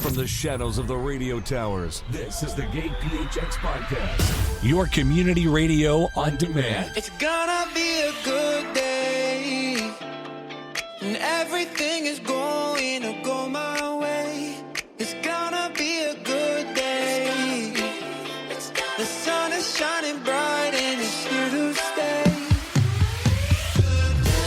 from the shadows of the radio towers. This is the GayPHX Podcast, your community radio on demand. It's gonna be a good day, and everything is going to go my way. It's gonna be a good day. The sun is shining bright and it's here to stay.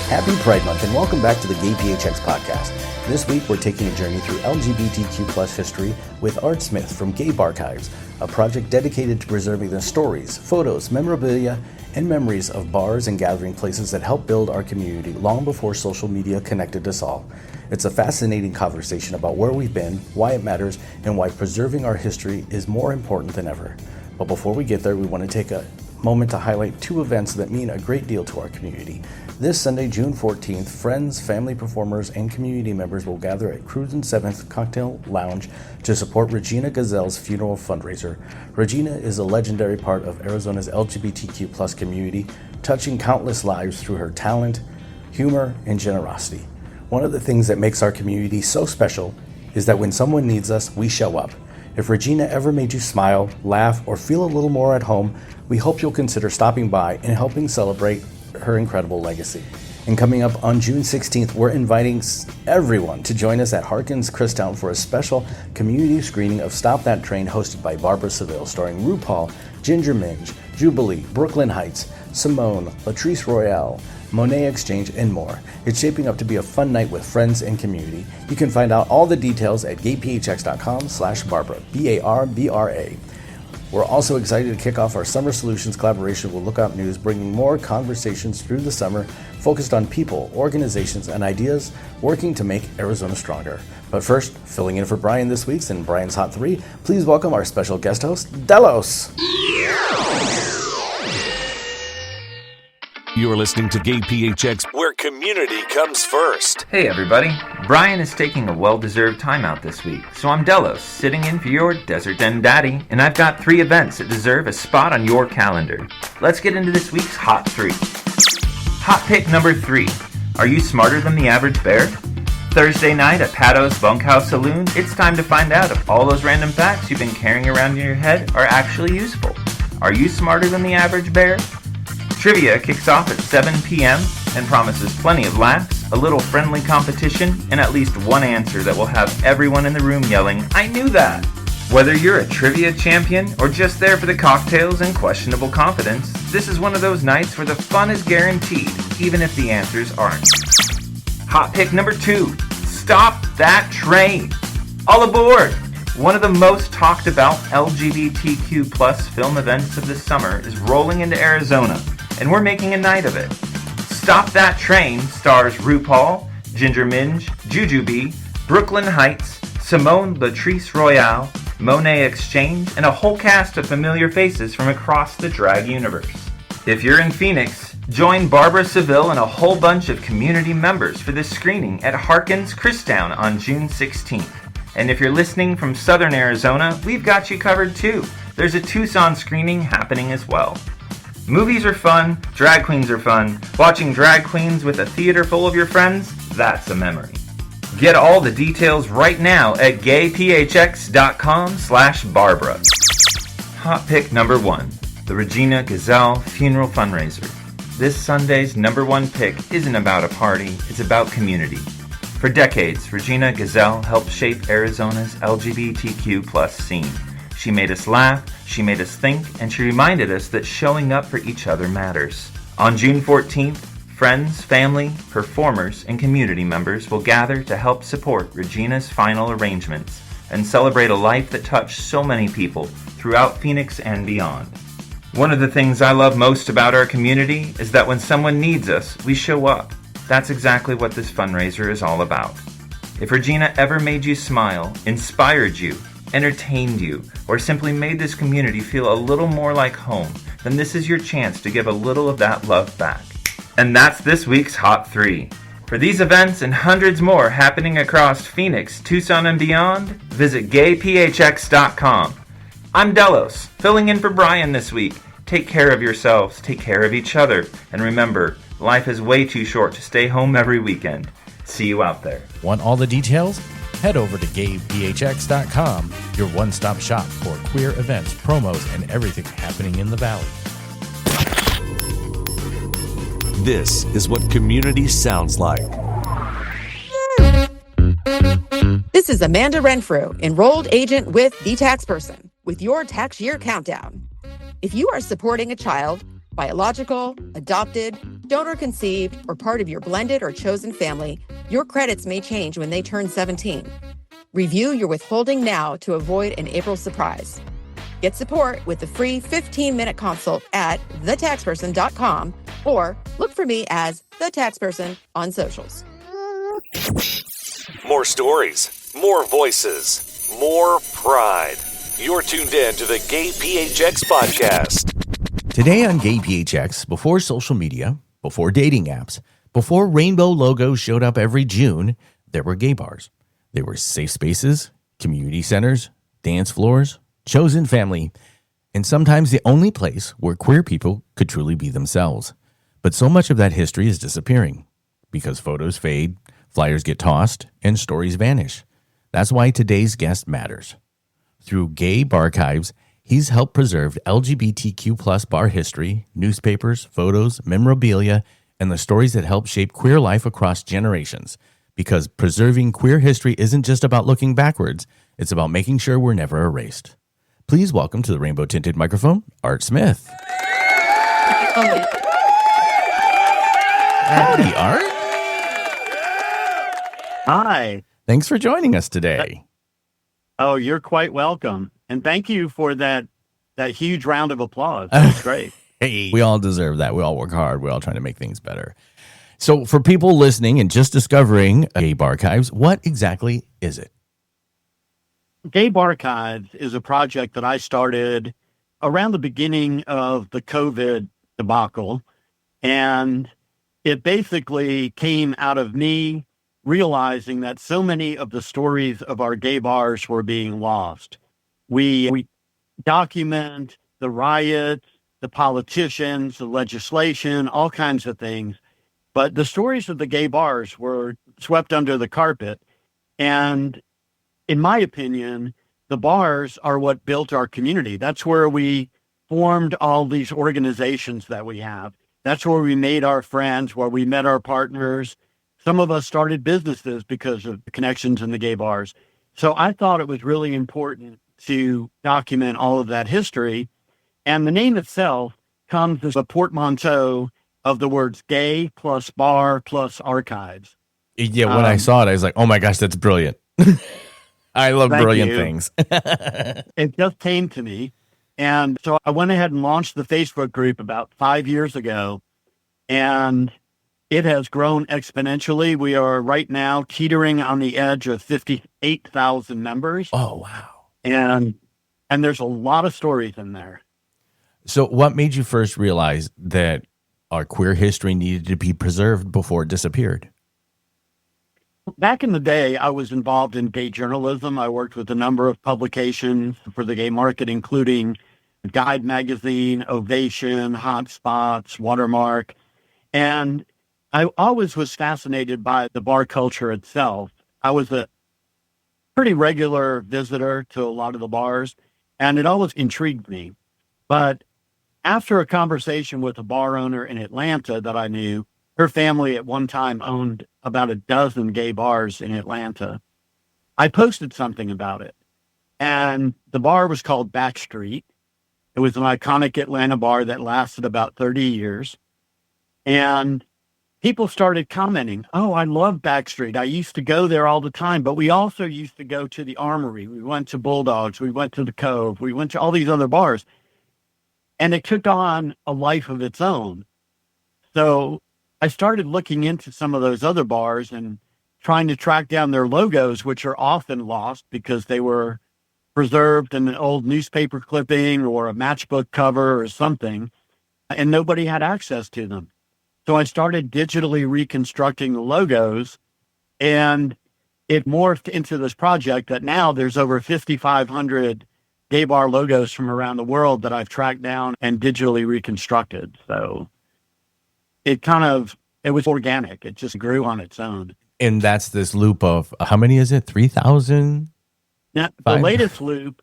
Happy Pride Month and welcome back to the GayPHX Podcast. This week we're taking a journey through LGBTQ plus history with Art Smith from GayBarchives, a project dedicated to preserving the stories, photos, memorabilia, and memories of bars and gathering places that helped build our community long before social media connected us all. It's a fascinating conversation about where we've been, why it matters, and why preserving our history is more important than ever. But before we get there, we want to take a moment to highlight two events that mean a great deal to our community. This Sunday, June 14th, friends, family performers, and community members will gather at Cruisin' 7th Cocktail Lounge to support Regina Gazelle's funeral fundraiser. Regina is a legendary part of Arizona's LGBTQ plus community, touching countless lives through her talent, humor, and generosity. One of the things that makes our community so special is that when someone needs us, we show up. If Regina ever made you smile, laugh, or feel a little more at home, we hope you'll consider stopping by and helping celebrate her incredible legacy. And coming up on June 16th, we're inviting everyone to join us at Harkins Christown for a special community screening of Stop That Train hosted by Barbara Seville, starring RuPaul, Ginger Minge, Jubilee, Brooklyn Heights, Simone, Latrice Royale, Monet Exchange, and more. It's shaping up to be a fun night with friends and community. You can find out all the details at gayphx.com/Barbara, BARBRA. We're also excited to kick off our Summer Solutions collaboration with Lookout News, bringing more conversations through the summer focused on people, organizations, and ideas working to make Arizona stronger. But first, filling in for Brian this week's in Brian's Hot 3, please welcome our special guest host, Delos. You're listening to GayPHX, where community comes first. Hey everybody, Brian is taking a well-deserved time out this week, so I'm Delos, sitting in for your Desert Den Daddy, and I've got 3 events that deserve a spot on your calendar. Let's get into this week's Hot 3. Hot pick number 3. Are you smarter than the average bear? Thursday night at Pato's Bunkhouse Saloon, it's time to find out if all those random facts you've been carrying around in your head are actually useful. Are you smarter than the average bear? Trivia kicks off at 7 p.m. and promises plenty of laughs, a little friendly competition, and at least one answer that will have everyone in the room yelling, "I knew that!" Whether you're a trivia champion or just there for the cocktails and questionable confidence, this is one of those nights where the fun is guaranteed, even if the answers aren't. Hot pick number 2, Stop That Train! All aboard! One of the most talked about LGBTQ plus film events of the summer is rolling into Arizona, and we're making a night of it. Stop That Train stars RuPaul, Ginger Minge, Jujubee, Brooklyn Heights, Simone Latrice Royale, Monet Exchange, and a whole cast of familiar faces from across the drag universe. If you're in Phoenix, join Barbara Seville and a whole bunch of community members for this screening at Harkins Christown on June 16th. And if you're listening from Southern Arizona, we've got you covered too. There's a Tucson screening happening as well. Movies are fun, drag queens are fun. Watching drag queens with a theater full of your friends, that's a memory. Get all the details right now at gayphx.com/Barbara. Hot pick number 1, the Regina Gazelle Funeral Fundraiser. This Sunday's number 1 pick isn't about a party, it's about community. For decades, Regina Gazelle helped shape Arizona's LGBTQ plus scene. She made us laugh, she made us think, and she reminded us that showing up for each other matters. On June 14th, friends, family, performers, and community members will gather to help support Regina's final arrangements and celebrate a life that touched so many people throughout Phoenix and beyond. One of the things I love most about our community is that when someone needs us, we show up. That's exactly what this fundraiser is all about. If Regina ever made you smile, inspired you, entertained you, or simply made this community feel a little more like home, then this is your chance to give a little of that love back. And that's this week's Hot 3. For these events and hundreds more happening across Phoenix, Tucson, and beyond, visit gayphx.com. I'm Delos, filling in for Brian this week. Take care of yourselves, take care of each other, and remember, life is way too short to stay home every weekend. See you out there. Want all the details? Head over to GayBHX.com, your one-stop shop for queer events, promos, and everything happening in the Valley. This is what community sounds like. This is Amanda Renfrew, enrolled agent with The Tax Person, with your tax year countdown. If you are supporting a child, biological, adopted, donor conceived, or part of your blended or chosen family, your credits may change when they turn 17. Review your withholding now to avoid an April surprise. Get support with the free 15-minute consult at thetaxperson.com or look for me as The Tax Person on socials. More stories, more voices, more pride. You're tuned in to the GayPHX podcast. Today on GayPHX, before social media, before dating apps, before rainbow logos showed up every June, there were gay bars. They were safe spaces, community centers, dance floors, chosen family, and sometimes the only place where queer people could truly be themselves. But so much of that history is disappearing because photos fade, flyers get tossed, and stories vanish. That's why today's guest matters. Through GayBarchives, he's helped preserve LGBTQ plus bar history, newspapers, photos, memorabilia, and the stories that help shape queer life across generations. Because preserving queer history isn't just about looking backwards, it's about making sure we're never erased. Please welcome to the rainbow-tinted microphone, Art Smith. Howdy, Art. Hi. Thanks for joining us today. Oh, you're quite welcome. And thank you for that huge round of applause. That's great. Hey, we all deserve that. We all work hard. We're all trying to make things better. So for people listening and just discovering GayBarchives, what exactly is it? GayBarchives is a project that I started around the beginning of the COVID debacle. And it basically came out of me realizing that so many of the stories of our gay bars were being lost. We document the riots, the politicians, the legislation, all kinds of things. But the stories of the gay bars were swept under the carpet. And in my opinion, the bars are what built our community. That's where we formed all these organizations that we have. That's where we made our friends, where we met our partners. Some of us started businesses because of the connections in the gay bars. So I thought it was really important to document all of that history. And the name itself comes as a portmanteau of the words gay plus bar plus archives. Yeah, when I saw it, I was like, oh my gosh, that's brilliant. I love brilliant things. It just came to me. And so I went ahead and launched the Facebook group about 5 years ago. And it has grown exponentially. We are right now teetering on the edge of 58,000 members. Oh, wow. And there's a lot of stories in there. So what made you first realize that our queer history needed to be preserved before it disappeared? Back in the day, I was involved in gay journalism. I worked with a number of publications for the gay market, including Guide Magazine, Ovation, Hotspots, Watermark. And I always was fascinated by the bar culture itself. I was a pretty regular visitor to a lot of the bars, and it always intrigued me. But after a conversation with a bar owner in Atlanta that I knew, her family at one time owned about a dozen gay bars in Atlanta. I posted something about it. And the bar was called Backstreet. It was an iconic Atlanta bar that lasted about 30 years. And people started commenting, oh, I love Backstreet. I used to go there all the time, but we also used to go to the Armory. We went to Bulldogs. We went to the Cove. We went to all these other bars. And it took on a life of its own. So I started looking into some of those other bars and trying to track down their logos, which are often lost because they were preserved in an old newspaper clipping or a matchbook cover or something, and nobody had access to them. So I started digitally reconstructing the logos, and it morphed into this project that now there's over 5,500 gay bar logos from around the world that I've tracked down and digitally reconstructed. So it was organic. It just grew on its own. And that's this loop of how many is it? 3,000? Now, the latest loop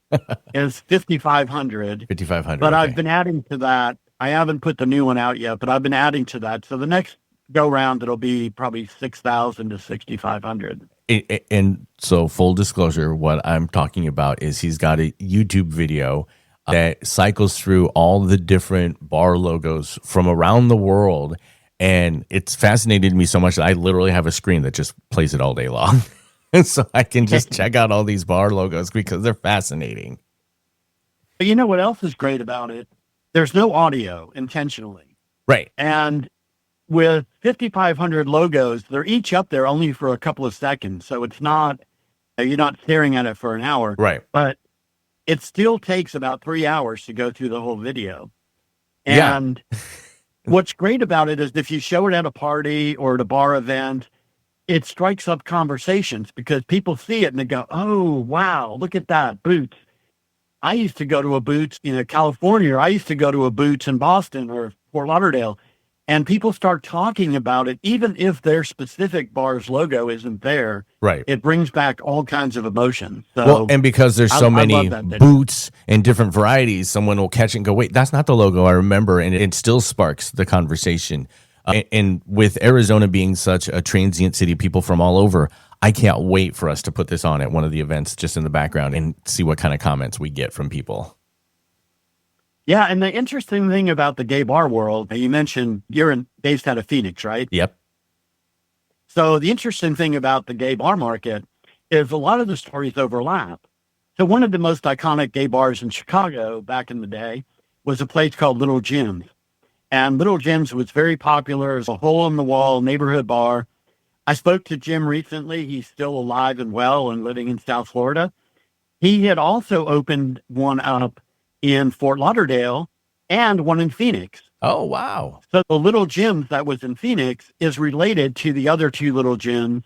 is 5,500. 5,500. But okay. I've been adding to that. I haven't put the new one out yet, but I've been adding to that. So the next go round, it'll be probably 6,000 to 6,500. And so, full disclosure, what I'm talking about is he's got a YouTube video that cycles through all the different bar logos from around the world. And it's fascinated me so much that I literally have a screen that just plays it all day long. So I can just check out all these bar logos because they're fascinating. But you know what else is great about it? There's no audio intentionally. Right. And with 5,500 logos, they're each up there only for a couple of seconds. So it's not, you're not staring at it for an hour. Right. But it still takes about 3 hours to go through the whole video. And what's great about it is if you show it at a party or at a bar event, it strikes up conversations because people see it and they go, oh, wow, look at that, Boots. I used to go to a Boots in California, or I used to go to a Boots in Boston or Fort Lauderdale, and people start talking about it, even if their specific bar's logo isn't there. Right. It brings back all kinds of emotions. So, well, and because there's so many that boots and different varieties, someone will catch it and go, wait, that's not the logo I remember. And it still sparks the conversation. And with Arizona being such a transient city, people from all over, I can't wait for us to put this on at one of the events just in the background and see what kind of comments we get from people. Yeah, and the interesting thing about the gay bar world, you mentioned you're based out of Phoenix, right? Yep. So the interesting thing about the gay bar market is a lot of the stories overlap. So one of the most iconic gay bars in Chicago back in the day was a place called Little Jim's. And Little Jim's was very popular as a hole-in-the-wall neighborhood bar. I spoke to Jim recently. He's still alive and well and living in South Florida. He had also opened one up in Fort Lauderdale and one in Phoenix. Oh, wow. So the Little Jim's that was in Phoenix is related to the other two Little Jim's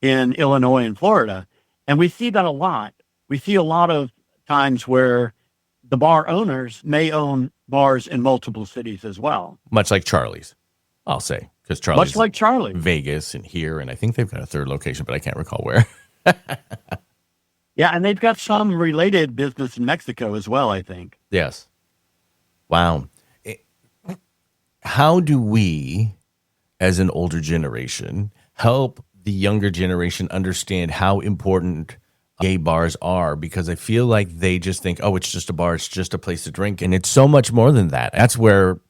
in Illinois and Florida. And we see that a lot. We see a lot of times where the bar owners may own bars in multiple cities as well. Much like Charlie's, I'll say, because Charlie's much like Charlie, Vegas and here, and I think they've got a third location, but I can't recall where. Yeah, and they've got some related business in Mexico as well, I think. Yes. Wow. How do we, as an older generation, help the younger generation understand how important gay bars are? Because I feel like they just think, oh, it's just a bar, it's just a place to drink. And it's so much more than that. That's where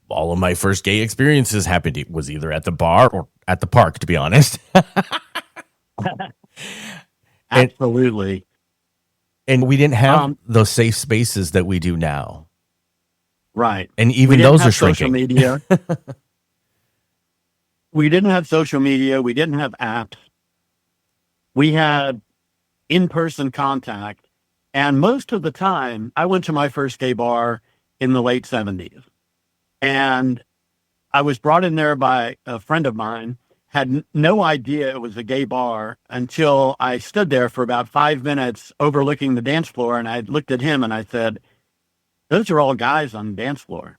all of my first gay experiences happened. It was either at the bar or at the park, to be honest. Absolutely. And we didn't have those safe spaces that we do now. Right. And even those are shrinking. Social media. We didn't have social media. We didn't have apps. We had in-person contact. And most of the time, I went to my first gay bar in the late 70s. And I was brought in there by a friend of mine, had no idea it was a gay bar until I stood there for about 5 minutes overlooking the dance floor. And I looked at him and I said, those are all guys on the dance floor.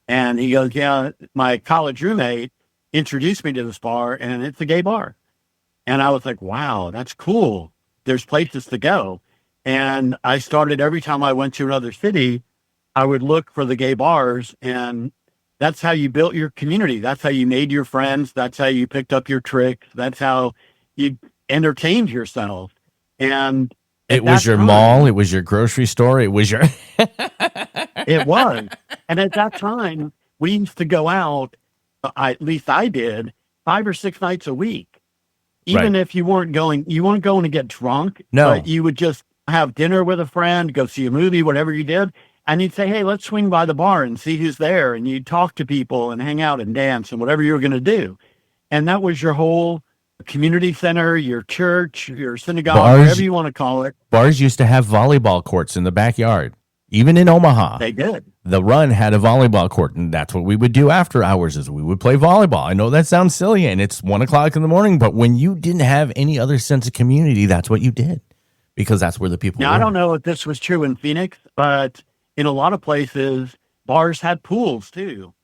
And he goes, yeah, my college roommate introduced me to this bar and it's a gay bar. And I was like, wow, that's cool. There's places to go. And I started every time I went to another city, I would look for the gay bars, and that's how you built your community. That's how you made your friends. That's how you picked up your tricks. That's how you entertained yourself. And it was your mall. It was your grocery store. It was your... It was. And at that time, we used to go out, at least I did, 5 or 6 nights a week. Even if you weren't going to get drunk. No. But you would just have dinner with a friend, go see a movie, whatever you did. And you'd say, hey, let's swing by the bar and see who's there. And you'd talk to people and hang out and dance and whatever you were going to do. And that was your whole community center, your church, your synagogue, whatever you want to call it. Bars used to have volleyball courts in the backyard, even in Omaha. They did. The Run had a volleyball court, and that's what we would do after hours is we would play volleyball. I know that sounds silly, and it's 1 o'clock in the morning, but when you didn't have any other sense of community, that's what you did, because that's where the people were. I don't know if this was true in Phoenix, but in a lot of places, bars had pools too,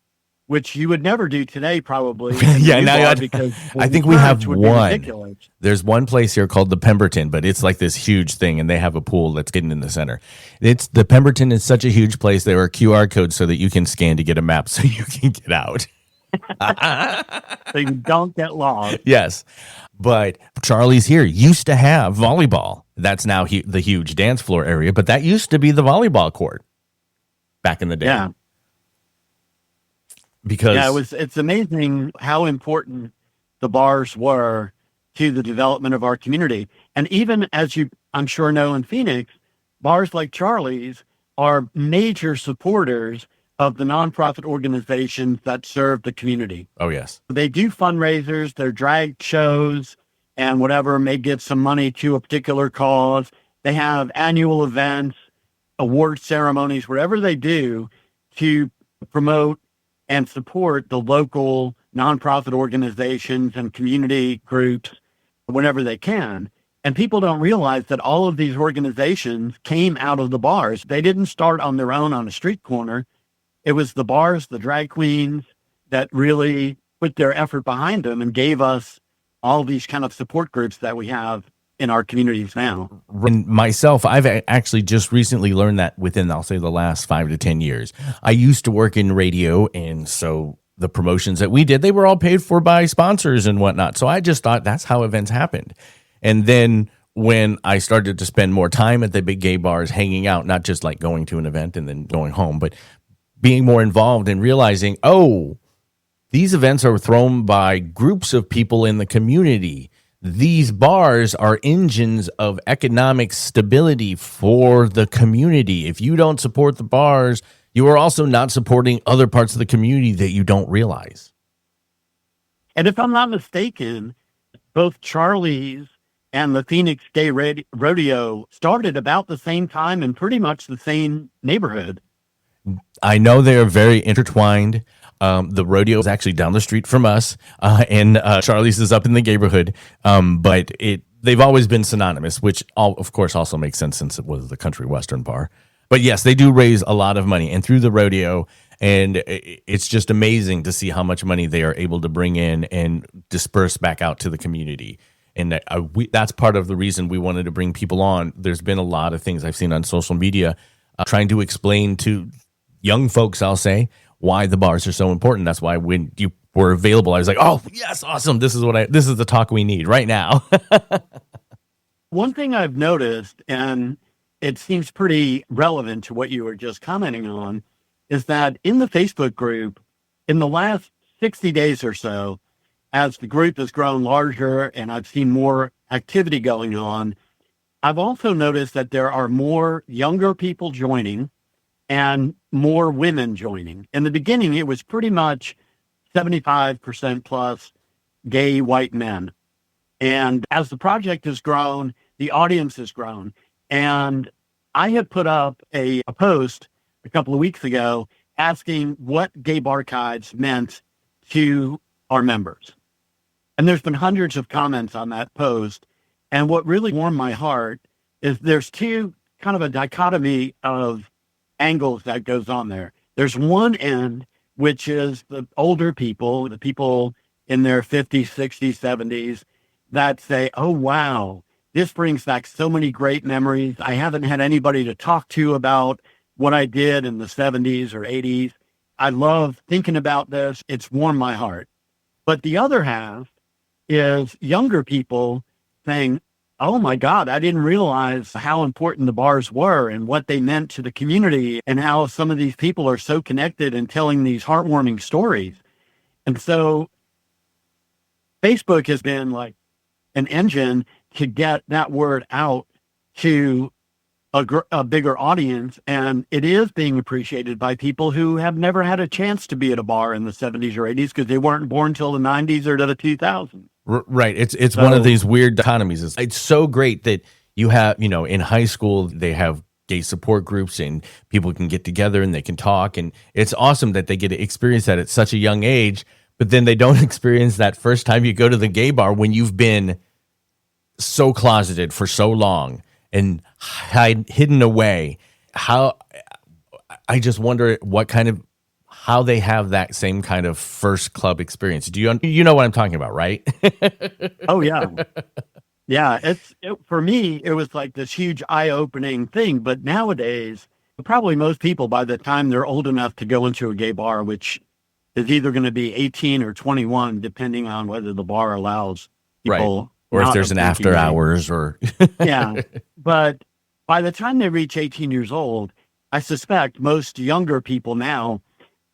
which you would never do today, probably. Yeah, now because I think we have would be one. ridiculous. There's one place here called the Pemberton, but it's like this huge thing, and they have a pool that's getting in the center. It's the Pemberton is such a huge place. There are QR codes so that you can scan to get a map so you can get out. So you don't get lost. Yes, but Charlie's here used to have volleyball. That's now the huge dance floor area, but that used to be the volleyball court back in the day. Yeah. Because it's amazing how important the bars were to the development of our community. And even as I'm sure know in Phoenix, bars like Charlie's are major supporters of the nonprofit organizations that serve the community. Oh, yes. They do fundraisers, their drag shows, and whatever may give some money to a particular cause. They have annual events, award ceremonies, whatever they do to promote and support the local nonprofit organizations and community groups whenever they can. And people don't realize that all of these organizations came out of the bars. They didn't start on their own on a street corner. It was the bars, the drag queens that really put their effort behind them and gave us all these kind of support groups that we have in our communities now. And myself, I've actually just recently learned that within, I'll say, the last 5 to 10 years. I used to work in radio, and so the promotions that we did, they were all paid for by sponsors and whatnot. So I just thought that's how events happened. And then when I started to spend more time at the big gay bars, hanging out, not just like going to an event and then going home, but being more involved and realizing, oh, these events are thrown by groups of people in the community. These bars are engines of economic stability for the community. If you don't support the bars, you are also not supporting other parts of the community that you don't realize. And if I'm not mistaken, both Charlie's and the Phoenix Gay Rodeo started about the same time in pretty much the same neighborhood. I know they are very intertwined. The rodeo is actually down the street from us, and Charlie's is up in the neighborhood. But they've always been synonymous, which of course also makes sense since it was the country western bar. But yes, they do raise a lot of money, and through the rodeo, and it's just amazing to see how much money they are able to bring in and disperse back out to the community. And that's part of the reason we wanted to bring people on. There's been a lot of things I've seen on social media trying to explain to young folks, I'll say, why the bars are so important. That's why when you were available, I was like, oh, yes, awesome. This is the talk we need right now. One thing I've noticed, and it seems pretty relevant to what you were just commenting on, is that in the Facebook group, in the last 60 days or so, as the group has grown larger and I've seen more activity going on, I've also noticed that there are more younger people joining and more women joining. In the beginning, it was pretty much 75% plus gay white men. And as the project has grown, the audience has grown. And I had put up a post a couple of weeks ago asking what GayBarchives meant to our members. And there's been hundreds of comments on that post. And what really warmed my heart is there's two kind of a dichotomy of angles that goes on there. There's one end, which is the older people, the people in their 50s, 60s, 70s that say, oh, wow, this brings back so many great memories. I haven't had anybody to talk to about what I did in the 70s or 80s. I love thinking about this. It's warmed my heart. But the other half is younger people saying, oh my God, I didn't realize how important the bars were and what they meant to the community and how some of these people are so connected and telling these heartwarming stories. And so Facebook has been like an engine to get that word out to a bigger audience. And it is being appreciated by people who have never had a chance to be at a bar in the 70s or 80s because they weren't born till the 90s or to the 2000s. Right. It's one of these weird dichotomies. It's so great that you have, in high school, they have gay support groups and people can get together and they can talk. And it's awesome that they get to experience that at such a young age, but then they don't experience that first time you go to the gay bar when you've been so closeted for so long and hidden away. I just wonder how they have that same kind of first club experience. You know what I'm talking about, right? Oh yeah. Yeah, for me, it was like this huge eye-opening thing. But nowadays, probably most people, by the time they're old enough to go into a gay bar, which is either going to be 18 or 21, depending on whether the bar allows people. Right. Or if not there's of an after drinking age. hours or. Yeah. But by the time they reach 18 years old, I suspect most younger people now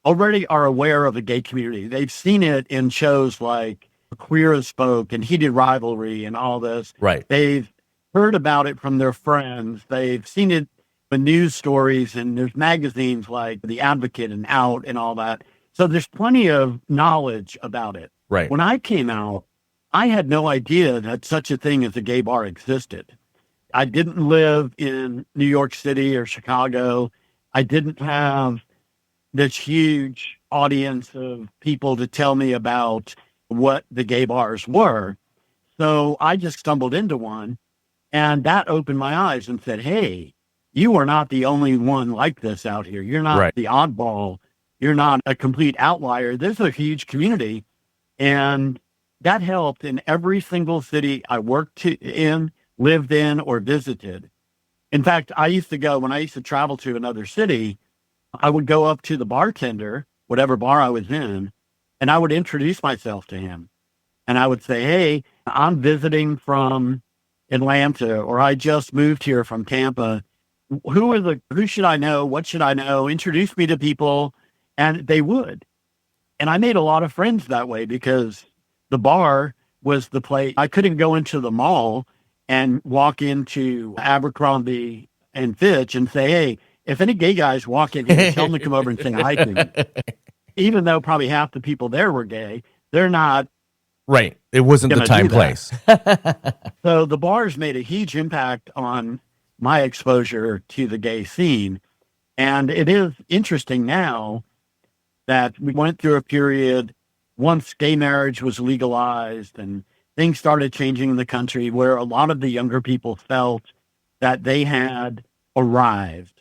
already are aware of the gay community. They've seen it in shows like Queer as Folk and Heated Rivalry and all this. Right. They've heard about it from their friends. They've seen it in news stories, and there's magazines like The Advocate and Out and all that. So there's plenty of knowledge about it. Right. When I came out, I had no idea that such a thing as a gay bar existed. I didn't live in New York City or Chicago. I didn't have this huge audience of people to tell me about what the gay bars were. So I just stumbled into one, and that opened my eyes and said, hey, you are not the only one like this out here. You're not the oddball. You're not a complete outlier. There's a huge community. And that helped in every single city I worked in, lived in, or visited. In fact, when I used to travel to another city, I would go up to the bartender, whatever bar I was in, and I would introduce myself to him. And I would say, hey, I'm visiting from Atlanta, or I just moved here from Tampa. Who should I know? What should I know? Introduce me to people. And they would. And I made a lot of friends that way because the bar was the place. I couldn't go into the mall and walk into Abercrombie and Fitch and say, hey, if any gay guys walk in here, tell them to come over and say hi to me. Even though probably half the people there were gay, they're not. Right. It wasn't the time, place. So the bars made a huge impact on my exposure to the gay scene. And it is interesting now that we went through a period once gay marriage was legalized and things started changing in the country where a lot of the younger people felt that they had arrived.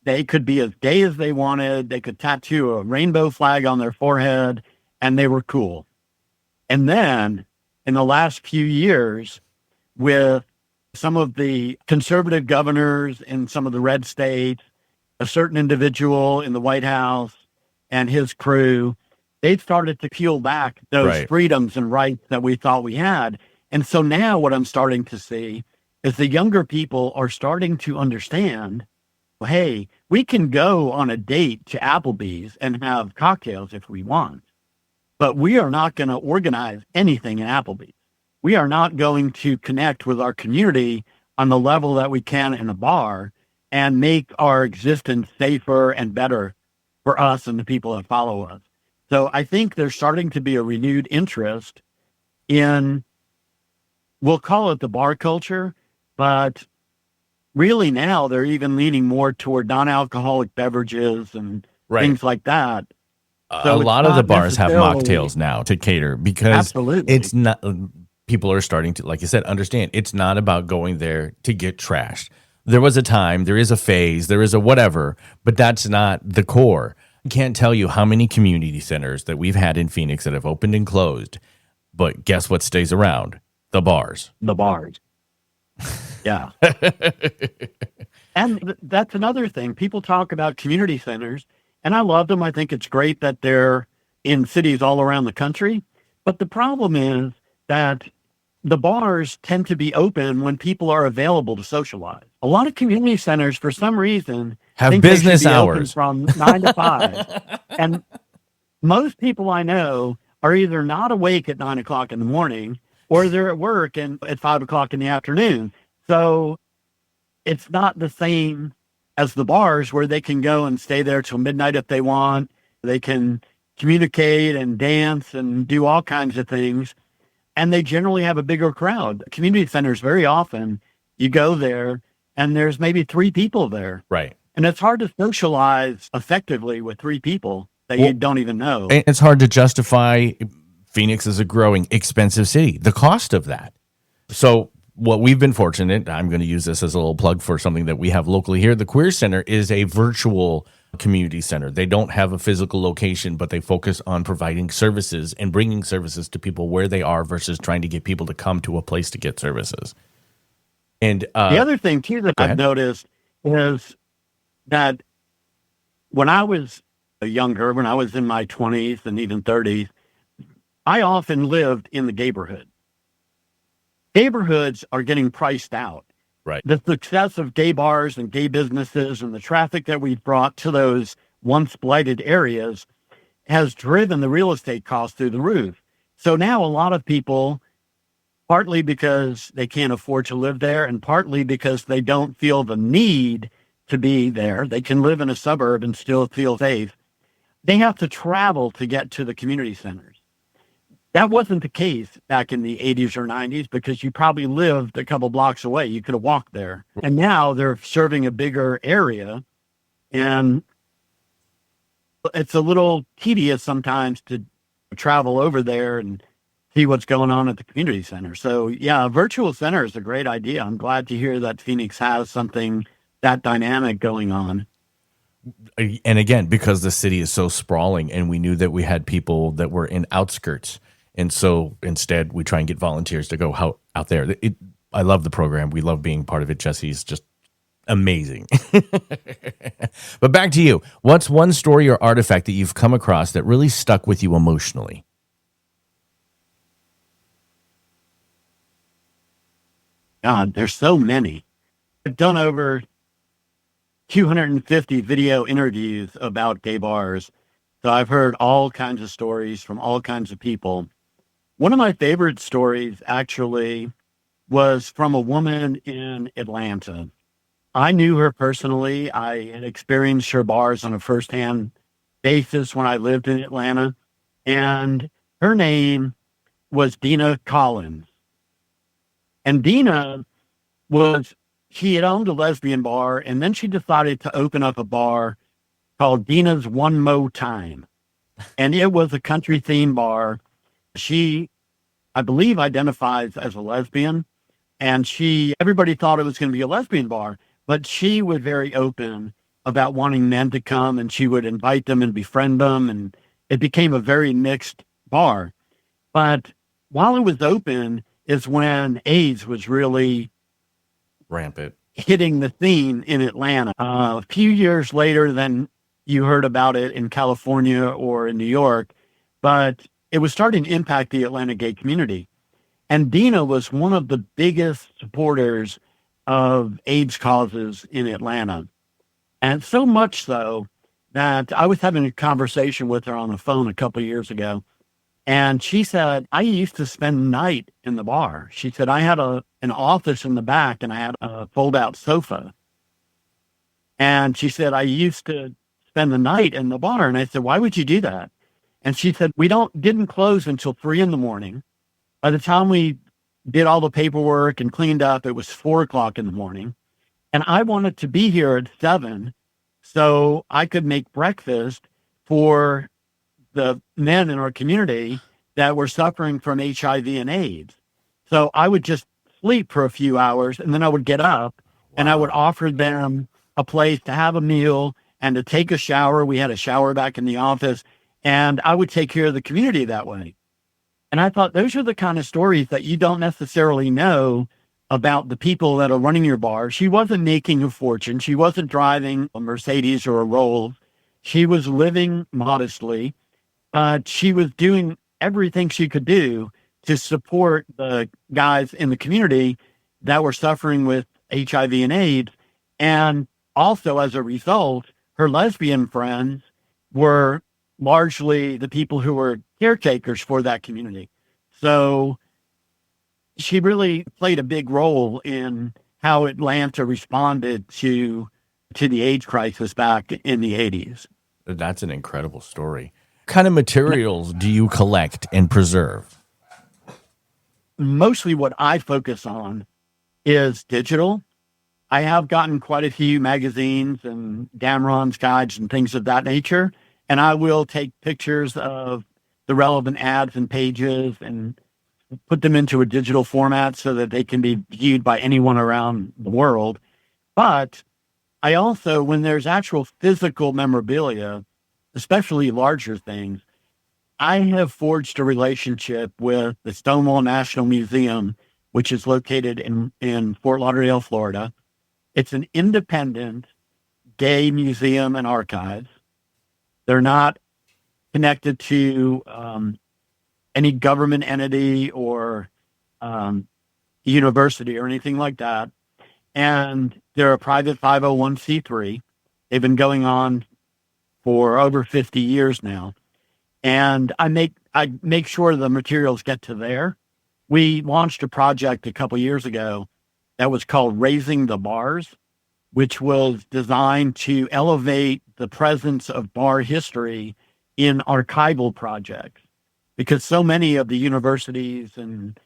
They could be as gay as they wanted. They could tattoo a rainbow flag on their forehead and they were cool. And then in the last few years, with some of the conservative governors in some of the red states, a certain individual in the White House and his crew, they started to peel back those freedoms and rights that we thought we had. And so now what I'm starting to see is the younger people are starting to understand, well, hey, we can go on a date to Applebee's and have cocktails if we want, but we are not going to organize anything in Applebee's. We are not going to connect with our community on the level that we can in a bar and make our existence safer and better for us and the people that follow us. So I think there's starting to be a renewed interest in, we'll call it the bar culture, but really now they're even leaning more toward non-alcoholic beverages and things like that. So a lot of the bars have mocktails now to cater because it's not, people are starting to, like you said, understand it's not about going there to get trashed. There was a time, there is a phase, there is a whatever, but that's not the core. I can't tell you how many community centers that we've had in Phoenix that have opened and closed, but guess what stays around? The bars. The bars. Yeah. And that's another thing. People talk about community centers, and I love them. I think it's great that they're in cities all around the country. But the problem is that the bars tend to be open when people are available to socialize. A lot of community centers, for some reason, have business hours from 9 to 5. And most people I know are either not awake at 9 o'clock in the morning or they're at work and at 5 o'clock in the afternoon. So it's not the same as the bars where they can go and stay there till midnight if they want. They can communicate and dance and do all kinds of things. And they generally have a bigger crowd. Community centers, very often, you go there and there's maybe 3 people there. Right. And it's hard to socialize effectively with 3 people that you don't even know. And it's hard to justify Phoenix as a growing, expensive city, the cost of that. So what we've been fortunate, I'm going to use this as a little plug for something that we have locally here. The Queer Center is a virtual community center. They don't have a physical location, but they focus on providing services and bringing services to people where they are versus trying to get people to come to a place to get services. And the other thing, too, that I've noticed is that when I was younger, when I was in my 20s and even 30s, I often lived in the neighborhood. Neighborhoods are getting priced out. Right. The success of gay bars and gay businesses and the traffic that we've brought to those once blighted areas has driven the real estate costs through the roof. So now a lot of people, partly because they can't afford to live there and partly because they don't feel the need to be there, they can live in a suburb and still feel safe, they have to travel to get to the community centers. That wasn't the case back in the 80s or 90s because you probably lived a couple blocks away. You could have walked there. And now they're serving a bigger area. And it's a little tedious sometimes to travel over there and see what's going on at the community center. So, yeah, a virtual center is a great idea. I'm glad to hear that Phoenix has something that dynamic going on. And again, because the city is so sprawling and we knew that we had people that were in outskirts. And so instead, we try and get volunteers to go out there. I love the program. We love being part of it. Jesse's just amazing. But back to you. What's one story or artifact that you've come across that really stuck with you emotionally? God, there's so many. I've done over 250 video interviews about gay bars. So I've heard all kinds of stories from all kinds of people. One of my favorite stories actually was from a woman in Atlanta. I knew her personally. I had experienced her bars on a firsthand basis when I lived in Atlanta. And her name was Dina Collins. And Dina she had owned a lesbian bar, and then she decided to open up a bar called Dina's One Mo Time. And it was a country themed bar. She, I believe, identifies as a lesbian, and everybody thought it was going to be a lesbian bar, but she was very open about wanting men to come, and she would invite them and befriend them, and it became a very mixed bar. But while it was open is when AIDS was really rampant, hitting the scene in Atlanta. A few years later than you heard about it in California or in New York, but it was starting to impact the Atlanta gay community. And Dina was one of the biggest supporters of AIDS causes in Atlanta. And so much so that I was having a conversation with her on the phone a couple of years ago. And she said, I used to spend the night in the bar. She said, I had an office in the back and I had a fold-out sofa. And she said, I used to spend the night in the bar. And I said, why would you do that? And she said, we didn't close until 3 a.m. By the time we did all the paperwork and cleaned up, it was 4 a.m. And I wanted to be here at 7 so I could make breakfast for the men in our community that were suffering from HIV and AIDS. So I would just sleep for a few hours and then I would get up and I would offer them a place to have a meal and to take a shower. We had a shower back in the office and I would take care of the community that way. And I thought those are the kind of stories that you don't necessarily know about the people that are running your bar. She wasn't making a fortune. She wasn't driving a Mercedes or a Rolls. She was living modestly. She was doing everything she could do to support the guys in the community that were suffering with HIV and AIDS. And also, as a result, her lesbian friends were largely the people who were caretakers for that community. So she really played a big role in how Atlanta responded to the AIDS crisis back in the 80s. That's an incredible story. What kind of materials do you collect and preserve? Mostly what I focus on is digital. I have gotten quite a few magazines and Damron's guides and things of that nature, and I will take pictures of the relevant ads and pages and put them into a digital format so that they can be viewed by anyone around the world. But I also, when there's actual physical memorabilia, especially larger things, I have forged a relationship with the Stonewall National Museum, which is located in Fort Lauderdale, Florida. It's an independent gay museum and archives. They're not connected to any government entity or university or anything like that. And they're a private 501c3. They've been going on for over 50 years now. And I make sure the materials get to there. We launched a project a couple years ago that was called Raising the Bars, which was designed to elevate the presence of bar history in archival projects, because so many of the universities and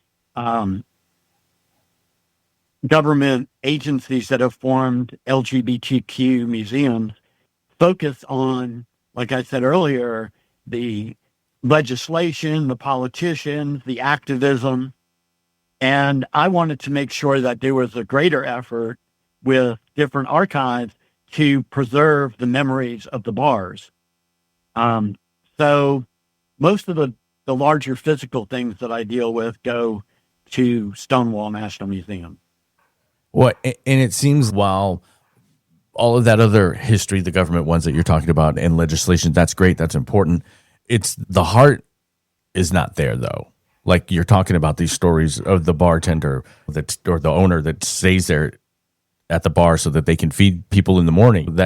government agencies that have formed LGBTQ museums focus on, like I said earlier, the legislation, the politicians, the activism. And I wanted to make sure that there was a greater effort with different archives to preserve the memories of the bars. So most of the larger physical things that I deal with go to Stonewall National Museum. Well, and it seems while all of that other history, the government ones that you're talking about and legislation, that's great, that's important. It's the heart is not there though. Like you're talking about these stories of the bartender or the owner that stays there at the bar so that they can feed people in the morning.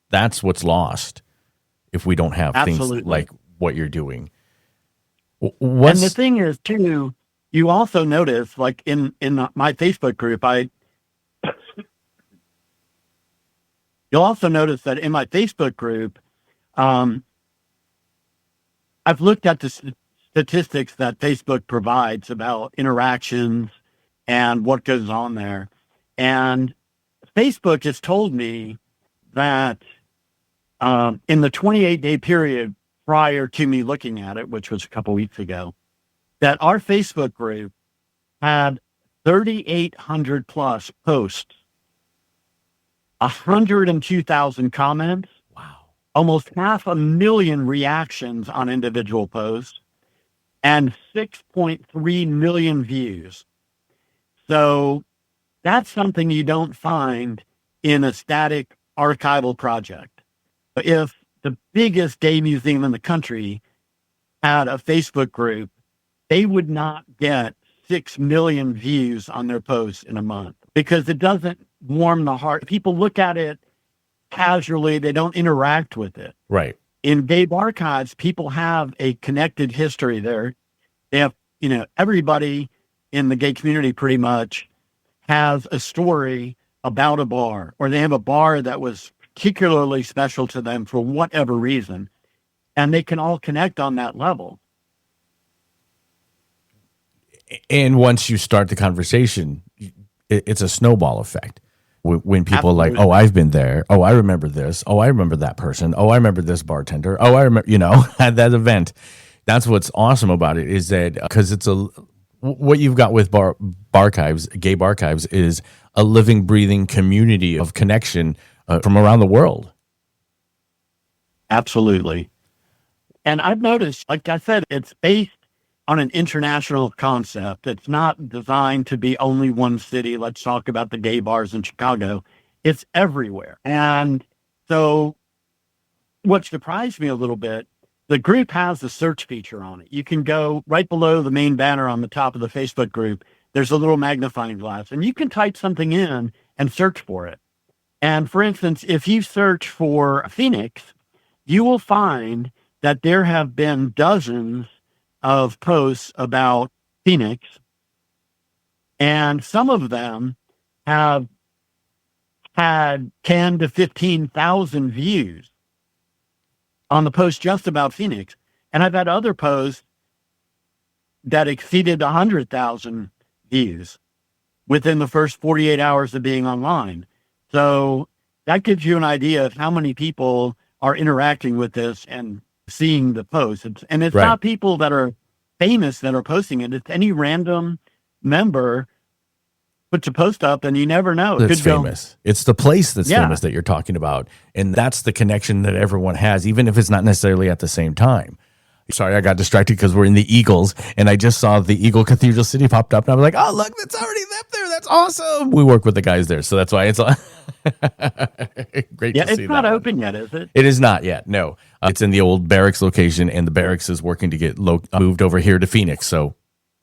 That's what's lost if we don't have things like what you're doing. And the thing is too, you also notice, like in my Facebook group, you'll also notice that in my Facebook group, I've looked at the statistics that Facebook provides about interactions and what goes on there. And Facebook has told me that in the 28-day period prior to me looking at it, which was a couple weeks ago, that our Facebook group had 3,800 plus posts, 102,000 comments, almost 500,000 reactions on individual posts, and 6.3 million views. So that's something you don't find in a static archival project. If the biggest gay museum in the country had a Facebook group, they would not get 6 million views on their posts in a month because it doesn't warm the heart. People look at it casually. They don't interact with it. Right. In GayBarchives, people have a connected history there. They have, everybody in the gay community pretty much has a story about a bar, or they have a bar that was particularly special to them for whatever reason, and they can all connect on that level. And once you start the conversation, it's a snowball effect. When people are like, oh, I've been there. Oh, I remember this. Oh, I remember that person. Oh, I remember this bartender. Oh, I remember, at that event. That's what's awesome about it is that because it's what you've got with GayBarchives is a living, breathing community of connection from around the world. Absolutely. And I've noticed, like I said, it's based on an international concept. It's not designed to be only one city. Let's talk about the gay bars in Chicago. It's everywhere. And so what surprised me a little bit, the group has a search feature on it. You can go right below the main banner on the top of the Facebook group. There's a little magnifying glass, and you can type something in and search for it. And for instance, if you search for Phoenix, you will find that there have been dozens of posts about Phoenix, and some of them have had 10 to 15,000 views on the post just about Phoenix. And I've had other posts that exceeded 100,000 views within the first 48 hours of being online. So that gives you an idea of how many people are interacting with this and seeing the posts. And it's right. not people that are famous that are posting it. It's any random member puts a post up, and you never know. It It's could go- famous. It's the place that's Yeah. famous that you're talking about. And that's the connection that everyone has, even if it's not necessarily at the same time. Sorry, I got distracted because we're in the Eagles, and I just saw the Eagle Cathedral City popped up, and I was like, oh, look, that's already up there. That's awesome. We work with the guys there, so that's why it's great Yeah, to see it's not that one. open yet, is it? It is not yet, no. It's in the old barracks location, and the barracks is working to get moved over here to Phoenix, so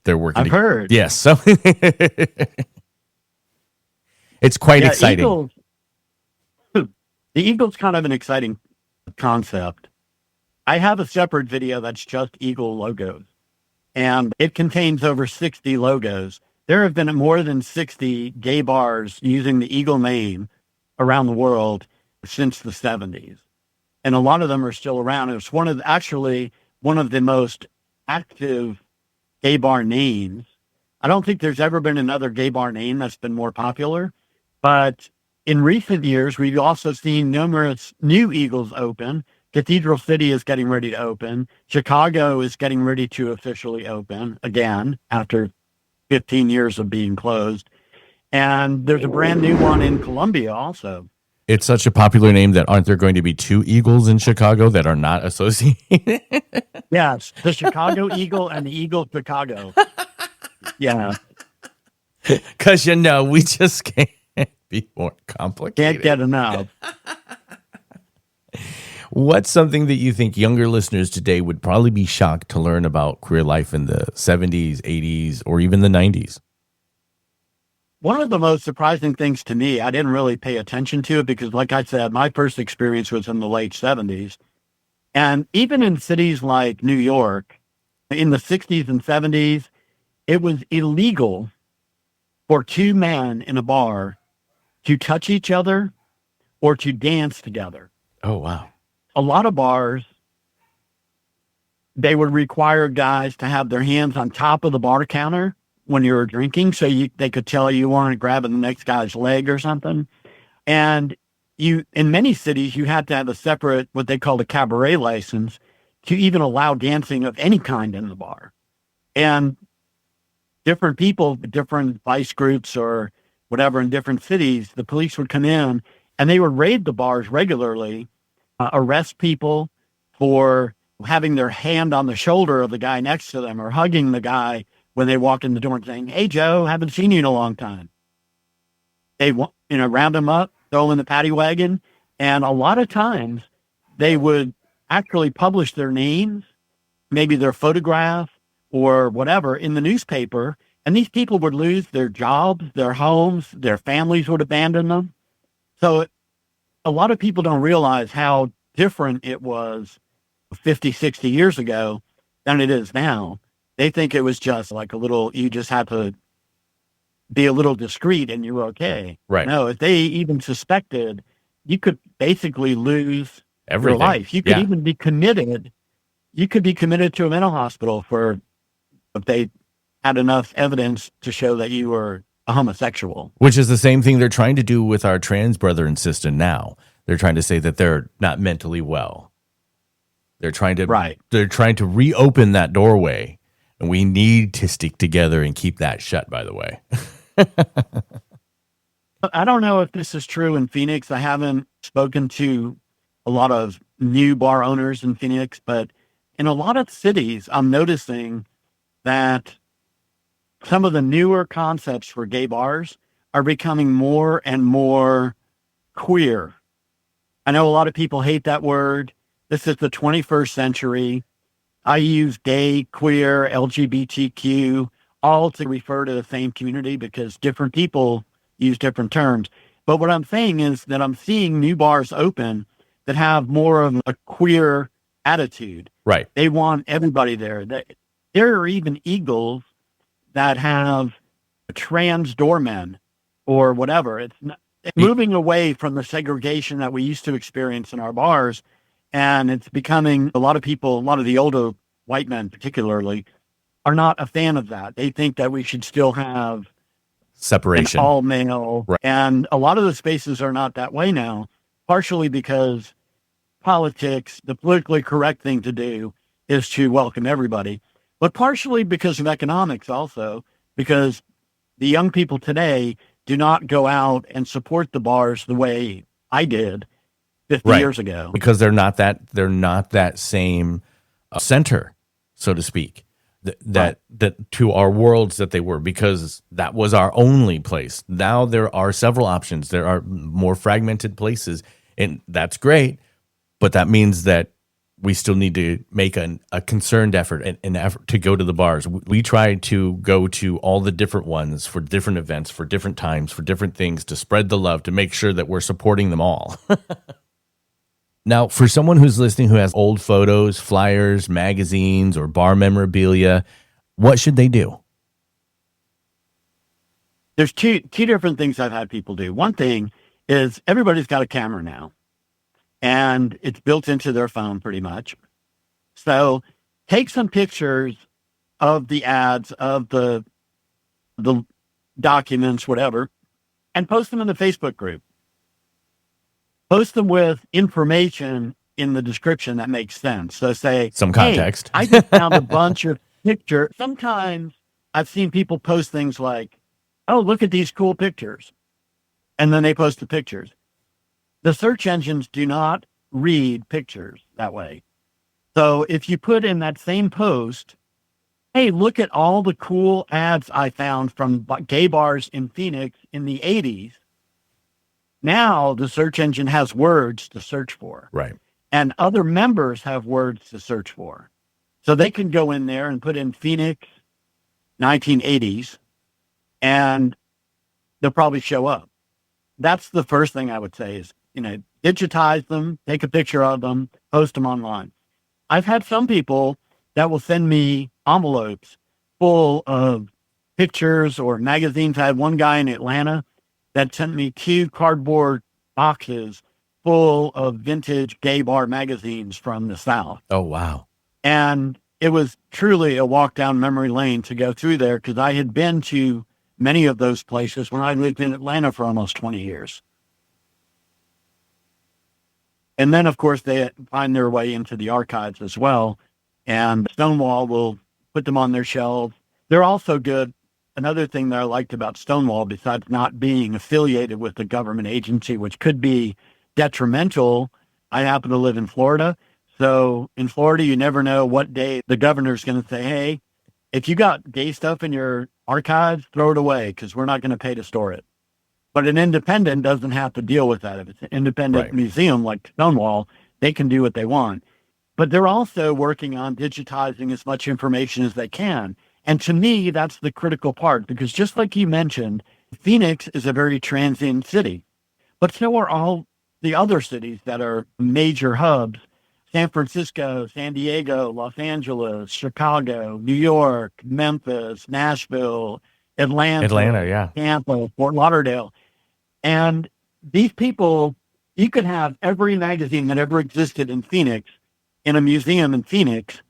they're working. I've heard. Yes, so it's quite exciting. Eagles, the Eagle's kind of an exciting concept. I have a separate video that's just Eagle logos, and it contains over 60 logos. There have been more than 60 gay bars using the Eagle name around the world since the 70s. And a lot of them are still around. It's one of the most active gay bar names. I don't think there's ever been another gay bar name that's been more popular. But in recent years, we've also seen numerous new Eagles open. Cathedral City is getting ready to open. Chicago is getting ready to officially open again after 15 years of being closed. And there's a brand new one in Columbia also. It's such a popular name that aren't there going to be two Eagles in Chicago that are not associated? Yes, the Chicago Eagle and the Eagle Chicago. Yeah, Because, we just can't be more complicated. can't get enough. What's something that you think younger listeners today would probably be shocked to learn about queer life in the 70s, 80s, or even the 90s? One of the most surprising things to me, I didn't really pay attention to it because, like I said, my first experience was in the late 70s. And even in cities like New York, in the 60s and 70s, it was illegal for two men in a bar to touch each other or to dance together. Oh, wow. A lot of bars, they would require guys to have their hands on top of the bar counter when you were drinking, so they could tell you weren't grabbing the next guy's leg or something. And in many cities, you had to have a separate, what they called a cabaret license to even allow dancing of any kind in the bar. And different people, different vice groups or whatever in different cities, the police would come in and they would raid the bars regularly, arrest people for having their hand on the shoulder of the guy next to them or hugging the guy when they walked in the door and saying, "Hey, Joe, haven't seen you in a long time." They round them up, throw them in the paddy wagon. And a lot of times they would actually publish their names, maybe their photograph or whatever in the newspaper. And these people would lose their jobs, their homes, their families would abandon them. So a lot of people don't realize how different it was 50, 60 years ago than it is now. They think it was just like you just had to be a little discreet and you're okay. Right. No, if they even suspected, you could basically lose Everything. your life. You could even be committed. You could be committed to a mental hospital if they had enough evidence to show that you were a homosexual. Which is the same thing they're trying to do with our trans brother and sister now. They're trying to say that they're not mentally well. They're trying to reopen that doorway. And we need to stick together and keep that shut, by the way. I don't know if this is true in Phoenix. I haven't spoken to a lot of new bar owners in Phoenix, but in a lot of cities, I'm noticing that some of the newer concepts for gay bars are becoming more and more queer. I know a lot of people hate that word. This is the 21st century. I use gay, queer, LGBTQ, all to refer to the same community because different people use different terms. But what I'm saying is that I'm seeing new bars open that have more of a queer attitude. Right. They want everybody there. There are even Eagles that have trans doormen or whatever. It's moving away from the segregation that we used to experience in our bars. And it's becoming a lot of the older white men particularly, are not a fan of that. They think that we should still have separation, all male. Right. And a lot of the spaces are not that way now, partially because politics, the politically correct thing to do is to welcome everybody. but partially because of economics also, because the young people today do not go out and support the bars the way I did 50 Right. years ago. Because they're not that same center, so to speak, that to our worlds that they were, because that was our only place. Now there are several options. There are more fragmented places, and that's great, but that means that we still need to make a concerred effort, an effort to go to the bars. We try to go to all the different ones for different events, for different times, for different things, to spread the love, to make sure that we're supporting them all. Now, for someone who's listening who has old photos, flyers, magazines, or bar memorabilia, what should they do? There's two different things I've had people do. One thing is everybody's got a camera now, and it's built into their phone pretty much. So take some pictures of the ads, of the documents, whatever, and post them in the Facebook group. Post them with information in the description that makes sense. So say, some context. Hey, I just found a bunch of pictures. Sometimes I've seen people post things like, oh, look at these cool pictures. And then they post the pictures. The search engines do not read pictures that way. So if you put in that same post, hey, look at all the cool ads I found from gay bars in Phoenix in the 80s. Now the search engine has words to search for. Right. And other members have words to search for. So they can go in there and put in Phoenix 1980s, and they'll probably show up. That's the first thing I would say is, digitize them, take a picture of them, post them online. I've had some people that will send me envelopes full of pictures or magazines. I had one guy in Atlanta that sent me 2 cardboard boxes full of vintage gay bar magazines from the South. Oh, wow. And it was truly a walk down memory lane to go through there, because I had been to many of those places when I lived in Atlanta for almost 20 years. And then, of course, they find their way into the archives as well. And Stonewall will put them on their shelves. They're also good. Another thing that I liked about Stonewall, besides not being affiliated with a government agency, which could be detrimental, I happen to live in Florida. So in Florida, you never know what day the governor's going to say, hey, if you got gay stuff in your archives, throw it away, because we're not going to pay to store it. But an independent doesn't have to deal with that. If it's an independent museum like Stonewall, they can do what they want. But they're also working on digitizing as much information as they can. And to me, that's the critical part, because just like you mentioned, Phoenix is a very transient city, but so are all the other cities that are major hubs. San Francisco, San Diego, Los Angeles, Chicago, New York, Memphis, Nashville, Atlanta, Tampa, Fort Lauderdale. And these people, you could have every magazine that ever existed in Phoenix in a museum in Phoenix.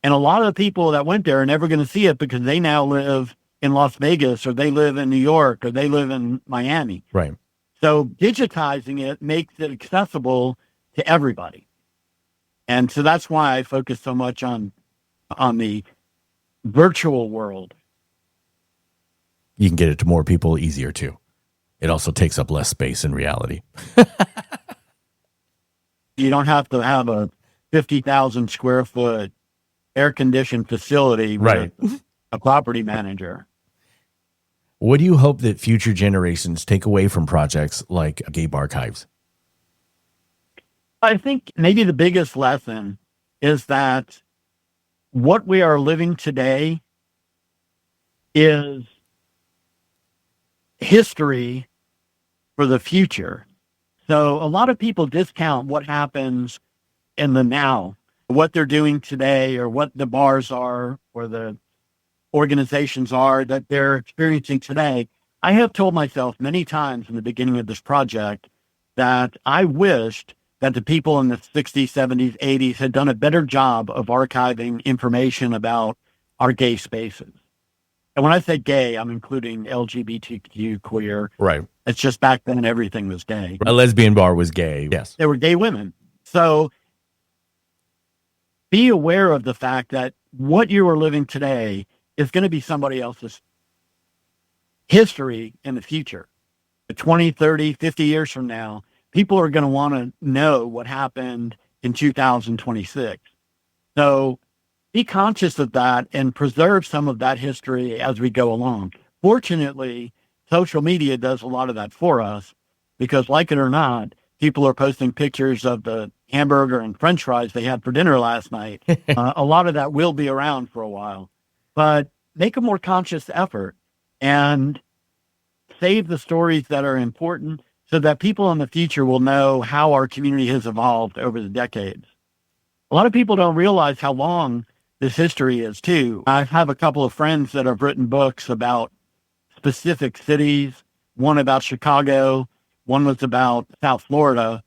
And a lot of the people that went there are never going to see it, because they now live in Las Vegas, or they live in New York, or they live in Miami. Right. So digitizing it makes it accessible to everybody. And so that's why I focus so much on the virtual world. You can get it to more people easier too. It also takes up less space in reality. You don't have to have a 50,000 square foot air-conditioned facility with a property manager. What do you hope that future generations take away from projects like GayBarchives? I think maybe the biggest lesson is that what we are living today is history for the future. So a lot of people discount what happens in the now, what they're doing today, or what the bars are, or the organizations are that they're experiencing today. I have told myself many times in the beginning of this project that I wished that the people in the 60s, 70s, 80s had done a better job of archiving information about our gay spaces. And when I say gay, I'm including LGBTQ, queer. Right. It's just back then everything was gay. A lesbian bar was gay. Yes. There were gay women. So be aware of the fact that what you are living today is going to be somebody else's history in the future. 20, 30, 50 years from now, people are going to want to know what happened in 2026. So be conscious of that and preserve some of that history as we go along. Fortunately, social media does a lot of that for us because, like it or not, people are posting pictures of the hamburger and french fries they had for dinner last night. A lot of that will be around for a while, but make a more conscious effort and save the stories that are important so that people in the future will know how our community has evolved over the decades. A lot of people don't realize how long this history is too. I have a couple of friends that have written books about specific cities, one about Chicago, one was about South Florida,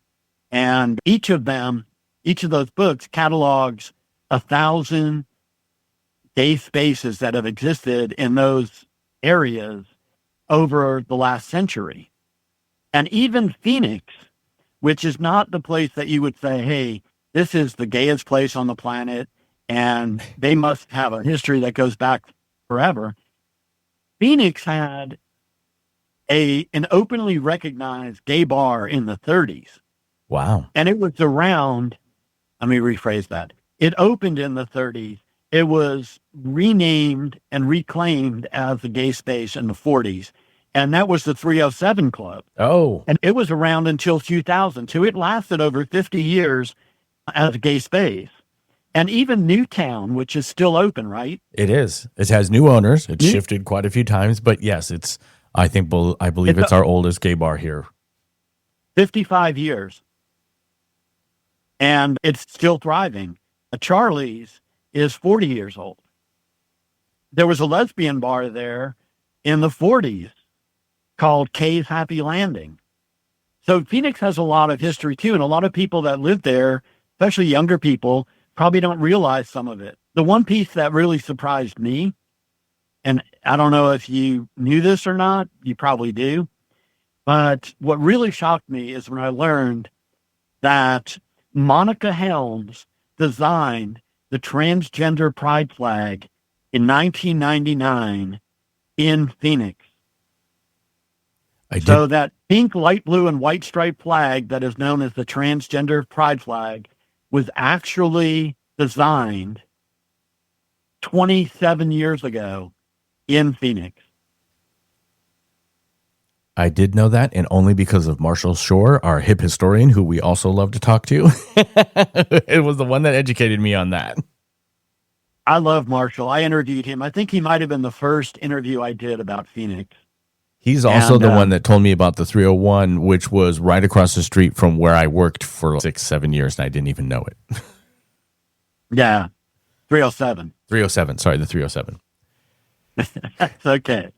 and each of those books catalogs 1,000 gay spaces that have existed in those areas over the last century. And even Phoenix, which is not the place that you would say, hey, this is the gayest place on the planet, and they must have a history that goes back forever. Phoenix had an openly recognized gay bar in the 30s. Wow. And it was around, let me rephrase that. It opened in the 30s. It was renamed and reclaimed as a gay space in the 40s. And that was the 307 Club. Oh. And it was around until 2000. So it lasted over 50 years as a gay space. And even Newtown, which is still open, right? It is. It has new owners. It's shifted quite a few times, but yes, I believe it's our oldest gay bar here. 55 years. And it's still thriving. Charlie's is 40 years old. There was a lesbian bar there in the 40s called Kay's Happy Landing. So Phoenix has a lot of history too, and a lot of people that live there, especially younger people, probably don't realize some of it. The one piece that really surprised me, and I don't know if you knew this or not, you probably do, but what really shocked me is when I learned that Monica Helms designed the transgender pride flag in 1999 in Phoenix. So that pink, light blue, and white striped flag that is known as the transgender pride flag was actually designed 27 years ago in Phoenix. I did know that, and only because of Marshall Shore, our hip historian, who we also love to talk to. It was the one that educated me on that. I love Marshall. I interviewed him. I think he might have been the first interview I did about Phoenix. He's also the one that told me about the 301, which was right across the street from where I worked for 6-7 years, and I didn't even know it. Yeah, 307. 307, sorry, the 307. That's okay.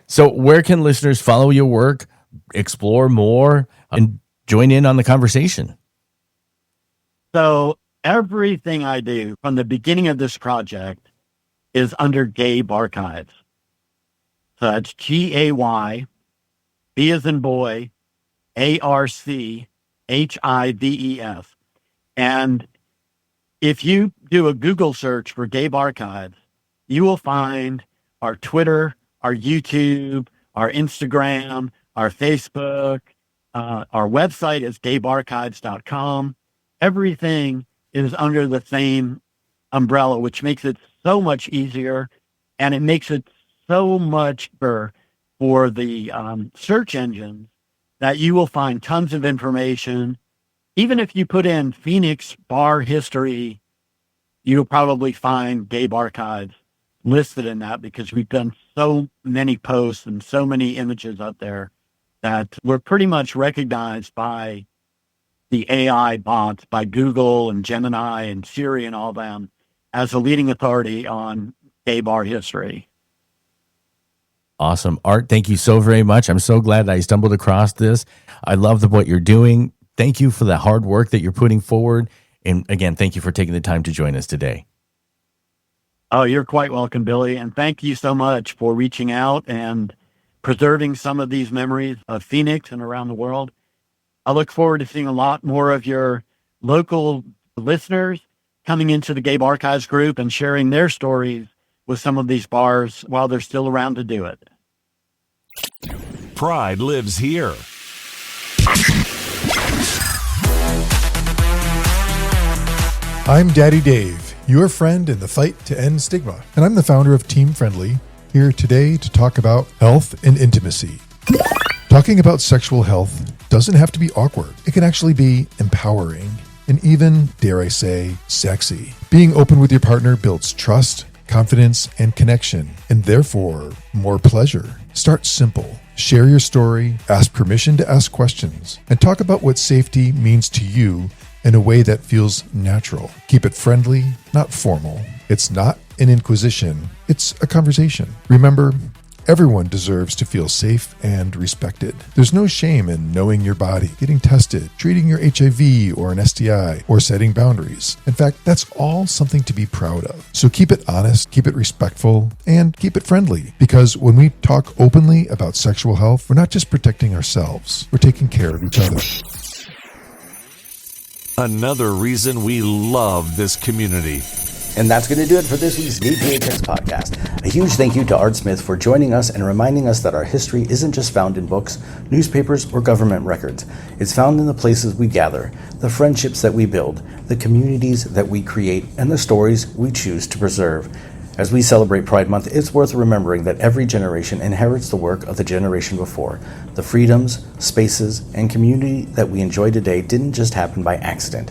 So where can listeners follow your work, explore more, and join in on the conversation? So everything I do from the beginning of this project is under GayBarchives. So that's GAY, B as in boy, ARCHIVES. And if you do a Google search for GayBarchives, you will find our Twitter, our YouTube, our Instagram, our Facebook, our website is gaybarchives.com. Everything is under the same umbrella, which makes it so much easier, and it makes it so much better for the search engines that you will find tons of information. Even if you put in Phoenix bar history, you'll probably find GayBarchives listed in that because we've done so many posts and so many images up there that we're pretty much recognized by the AI bots, by Google and Gemini and Siri and all them as a leading authority on gay bar history. Awesome. Art, thank you so very much. I'm so glad I stumbled across this. I love what you're doing. Thank you for the hard work that you're putting forward. And again, thank you for taking the time to join us today. Oh, you're quite welcome, Billy. And thank you so much for reaching out and preserving some of these memories of Phoenix and around the world. I look forward to seeing a lot more of your local listeners coming into the GayBarchives group and sharing their stories with some of these bars while they're still around to do it. Pride lives here. I'm Daddy Dave, your friend in the fight to end stigma, and I'm the founder of Team Friendly, here today to talk about health and intimacy. Talking about sexual health doesn't have to be awkward. It can actually be empowering and even, dare I say, sexy. Being open with your partner builds trust, confidence, and connection, and therefore more pleasure. Start simple. Share your story, ask permission to ask questions, and talk about what safety means to you in a way that feels natural. Keep it friendly, not formal. It's not an inquisition, it's a conversation. Remember, everyone deserves to feel safe and respected. There's no shame in knowing your body, getting tested, treating your HIV or an STI, or setting boundaries. In fact, that's all something to be proud of. So keep it honest, keep it respectful, and keep it friendly. Because when we talk openly about sexual health, we're not just protecting ourselves, we're taking care of each other. Another reason we love this community. And that's going to do it for this week's GayPHX podcast. A huge thank you to Art Smith for joining us and reminding us that our history isn't just found in books, newspapers, or government records. It's found in the places we gather, the friendships that we build, the communities that we create, and the stories we choose to preserve. As we celebrate Pride Month, it's worth remembering that every generation inherits the work of the generation before. The freedoms, spaces, and community that we enjoy today didn't just happen by accident.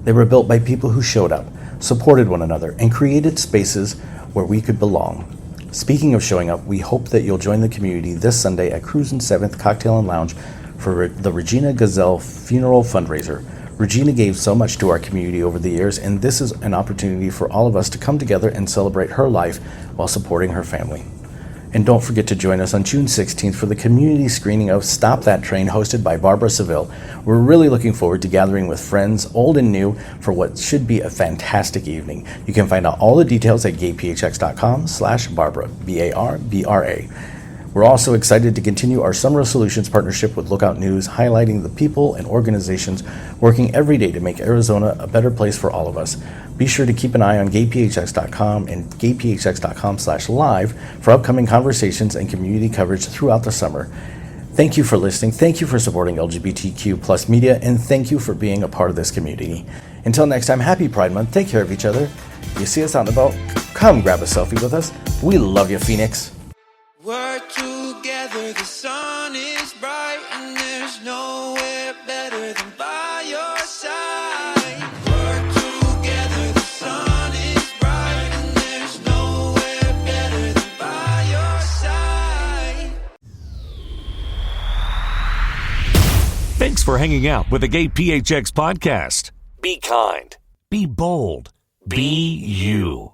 They were built by people who showed up, supported one another, and created spaces where we could belong. Speaking of showing up, we hope that you'll join the community this Sunday at Cruisin' 7th Cocktail and Lounge for the Regina Gazelle Funeral Fundraiser. Regina gave so much to our community over the years, and this is an opportunity for all of us to come together and celebrate her life while supporting her family. And don't forget to join us on June 16th for the community screening of Stop That Train, hosted by Barbara Seville. We're really looking forward to gathering with friends, old and new, for what should be a fantastic evening. You can find out all the details at gayphx.com/Barbara, BARBRA. We're also excited to continue our Summer Solutions partnership with Lookout News, highlighting the people and organizations working every day to make Arizona a better place for all of us. Be sure to keep an eye on gayphx.com and gayphx.com/live for upcoming conversations and community coverage throughout the summer. Thank you for listening. Thank you for supporting LGBTQ plus media, and thank you for being a part of this community. Until next time, happy Pride Month. Take care of each other. You see us out and about, come grab a selfie with us. We love you, Phoenix. We're together, the sun is bright, and there's nowhere better than by your side. We're together, the sun is bright, and there's nowhere better than by your side. Thanks for hanging out with the GayPHX podcast. Be kind. Be bold. Be you.